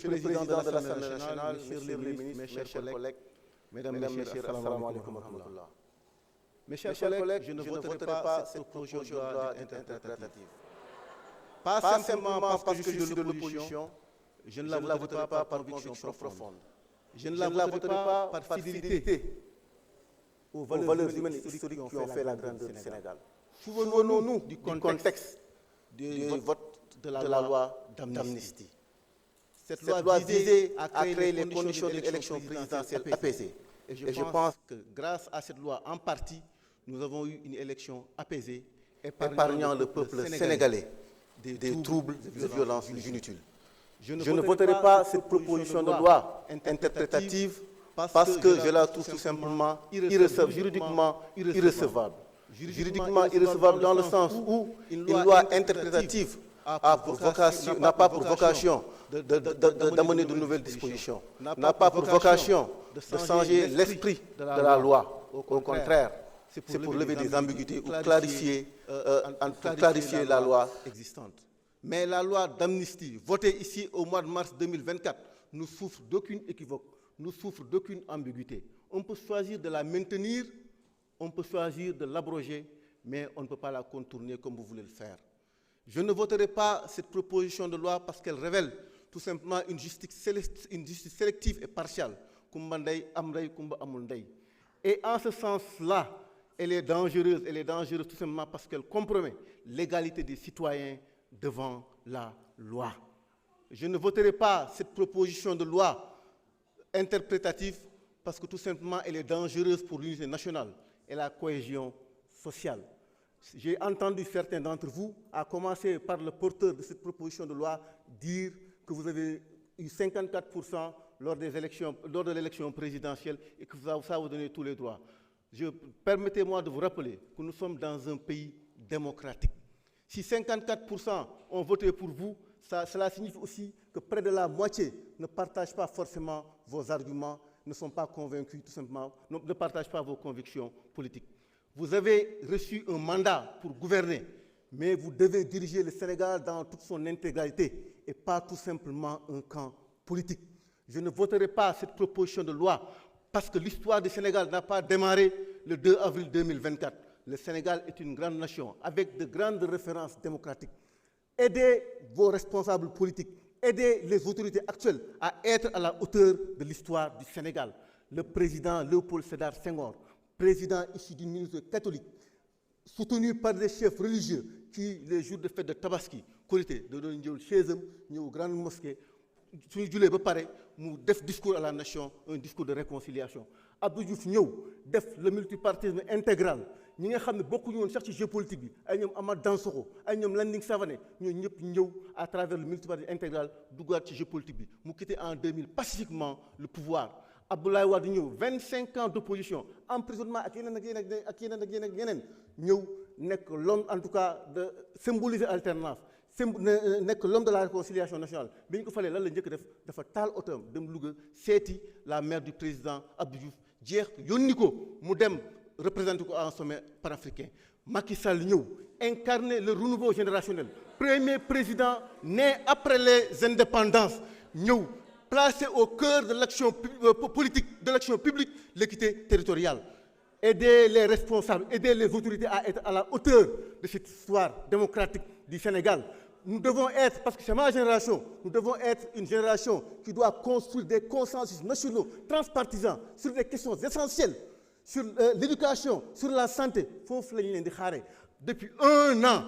le Président de l'Assemblée nationale, Messieurs les ministres, mes chers collègues, Mesdames, Messieurs, assalamu alaikum wa rahmatullah. Mes chers collègues, je ne voterai pas cette proposition de loi interprétative. Pas simplement parce que je suis de l'opposition, je ne la voterai pas par conviction profonde. Je ne la voterai pas par fidélité aux valeurs humaines et historiques qui ont fait la grandeur du Sénégal. Souvenons-nous du contexte du vote de la loi d'amnistie. Cette loi visait à créer les conditions d'une élection présidentielle apaisée. Et je pense que grâce à cette loi, en partie, nous avons eu une élection apaisée, épargnant le peuple sénégalais des troubles et des violences inutiles. Je ne voterai pas cette proposition de loi interprétative parce que je la trouve tout simplement juridiquement irrecevable. Juridiquement irrecevable dans le sens où une loi interprétative n'a pas pour vocation d'amener de nouvelles dispositions, n'a pas pour vocation de changer l'esprit de la loi. Au contraire, c'est pour lever des ambiguïtés ou clarifier la loi existante. Mais la loi d'amnistie, votée ici au mois de mars 2024, ne souffre d'aucune équivoque, ne souffre d'aucune ambiguïté. On peut choisir de la maintenir, on peut choisir de l'abroger, mais on ne peut pas la contourner comme vous voulez le faire. Je ne voterai pas cette proposition de loi parce qu'elle révèle tout simplement une justice sélective et partiale. Et en ce sens-là, elle est dangereuse tout simplement parce qu'elle compromet l'égalité des citoyens devant la loi. Je ne voterai pas cette proposition de loi interprétative parce que tout simplement elle est dangereuse pour l'unité nationale et la cohésion sociale. J'ai entendu certains d'entre vous, à commencer par le porteur de cette proposition de loi, dire que vous avez eu 54% lors de l'élection présidentielle et que ça vous donne tous les droits. Permettez-moi de vous rappeler que nous sommes dans un pays démocratique. Si 54% ont voté pour vous, cela signifie aussi que près de la moitié ne partagent pas forcément vos arguments, ne sont pas convaincus tout simplement, ne partagent pas vos convictions politiques. Vous avez reçu un mandat pour gouverner, mais vous devez diriger le Sénégal dans toute son intégralité et pas tout simplement un camp politique. Je ne voterai pas cette proposition de loi parce que l'histoire du Sénégal n'a pas démarré le 2 avril 2024. Le Sénégal est une grande nation avec de grandes références démocratiques. Aidez vos responsables politiques, aidez les autorités actuelles à être à la hauteur de l'histoire du Sénégal. Le président Léopold Sédar Senghor, président issu d'une minorité catholique, soutenu par des chefs religieux qui, les jours de fête de Tabaski, Korité, de chez eux, aux grandes mosquées, mu def discours à la nation, un discours de réconciliation. Abdou Diouf ñëw def le multipartisme intégral ñi nga xam ne bokkuñu woon sax ci géopolitique bi ay ñoom Amath Dansokho ay ñoom Landing Savané ñooñu ñëpp ñëw à travers le multipartisme intégral duggaat ci géopolitique bi mu quitté en 2000 pacifiquement le pouvoir. Abdoulaye Wade ñëw 25 ans d'opposition emprisonnement ak yeneen ñëw nekk l'homme en tout cas de symboliser alternance nekk l'homme de la réconciliation nationale bi ñu ko falee lan la njëkk def dafa taal otoom dem Louga seeti la mère du président Abdou Diouf jeex yónni ko mu dem représenter ko en sommet panafricain. Macky Sall ñëw incarner le renouveau générationnel, premier président né après les indépendances ñëw placé au cœur de l'action politique, de l'action publique, l'équité territoriale. Aider les responsables, aider les autorités à être à la hauteur de cette histoire démocratique du Sénégal. Nous devons être, parce que c'est ma génération, nous devons être une génération qui doit construire des consensus nationaux, transpartisans, sur des questions essentielles, sur l'éducation, sur la santé. Depuis un an,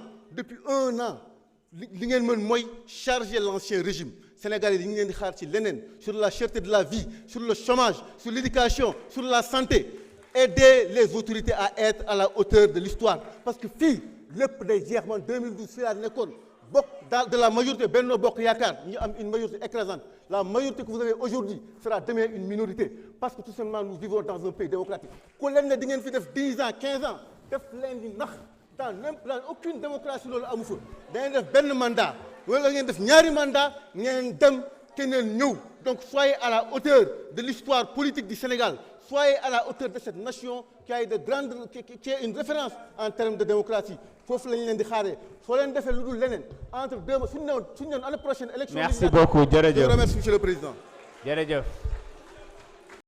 li ngeen mën mooy charger l'ancien régime. Sénégalais yi ñu leen di xaar ci leneen sur la cherté de la vie, sur le chômage, sur l'éducation, sur la santé. Aider les autorités à être à la hauteur de l'histoire. Parce que fii lépp day jeex man 2012 fii laa nekkoon bokk de la majorité Benno Bokk Yaakaar ñu am une majorité écrasante. La majorité que vous avez aujourd'hui sera demain une minorité. Parce que tout simplement nous vivons dans un pays démocratique. Ku leen ne di ngeen fi def 10 ans 15 ans def leen di nax dans aucune démocratie loolu amu fa. da ngeen def benn mandat wala ngeen def ñaari mandat ngeen dem keneen ñëw. Donc soyez à la hauteur de l'histoire politique du Sénégal. Soyez à la hauteur de cette nation qui a une référence en termes de démocratie. foofu lañ leen di xaaree soo leen defee lu dul leneen entre 2 mois suñu newoon année prochaine élection. merci beaucoup jërëjëf je vous remercie monsieur le président. jërëjëf.